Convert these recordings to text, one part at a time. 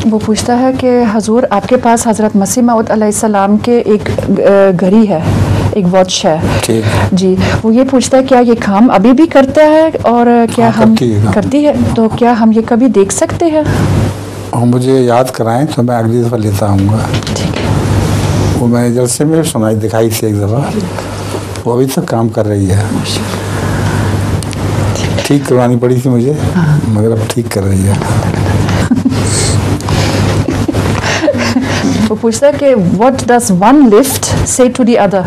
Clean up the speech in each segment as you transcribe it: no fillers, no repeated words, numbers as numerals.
वो पूछता है कि हजूर आपके पास हज़रत मसीह मऊद अलैहिस्सलाम के एक घड़ी है, एक वॉच है जी। वो ये पूछता है क्या ये काम अभी भी करता है और क्या हम करती है, तो क्या हम ये कभी देख सकते हैं? मुझे याद कराएं तो मैं अगली दफ़ा लेता आऊँगा। ठीक है। वो मैंने जलसे में सुनाई दिखाई थी एक दफ़ा, वो अभी तक काम कर रही है। ठीक करवानी पड़ी थी मुझे, मगर अब ठीक कर रही है। वो पूछता है कि what does one lift say to the other?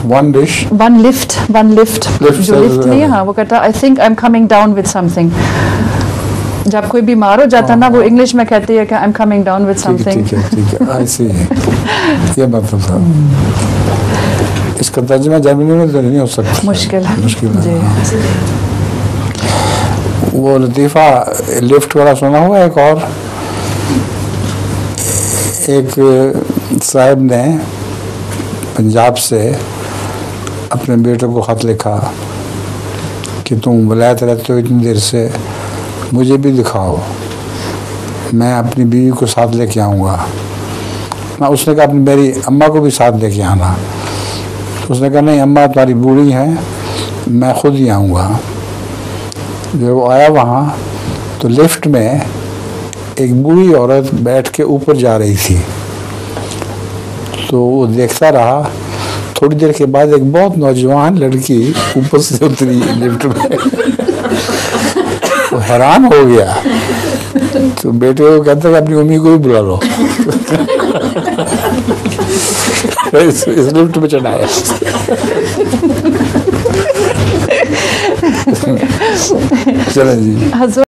One dish, one lift जो लिफ्ट नहीं है, हाँ, वो कहता है I think I am coming down with something. जब कोई बीमार हो जाता है ना, वो इंग्लिश में कहती है कि आई am coming down with something. ठीक है, आई सी। ये मतलब था। इसका तर्जुमा जर्मनी में तो नहीं हो सकता, मुश्किल है जी। वो लतीफ़ा लिफ्ट वाला सुना हुआ एक और, एक साहब ने पंजाब से अपने बेटे को ख़त लिखा कि तुम वलायत रहते हो इतनी देर से, मुझे भी दिखाओ, मैं अपनी बीवी को साथ लेके आऊँगा ना। उसने कहा अपनी मेरी अम्मा को भी साथ लेके आना। तो उसने कहा नहीं, अम्मा तुम्हारी बूढ़ी हैं, मैं खुद ही आऊँगा। जब वो आया वहाँ तो लिफ्ट में एक बूढ़ी औरत बैठ के ऊपर जा रही थी, तो वो देखता रहा। थोड़ी देर के बाद एक बहुत नौजवान लड़की ऊपर से उतरी लिफ्ट में। वो हैरान हो गया, तो बेटे को कहता है अपनी मम्मी को भी बुला लो। इस लिफ्ट में चढ़ाया। चलें जी।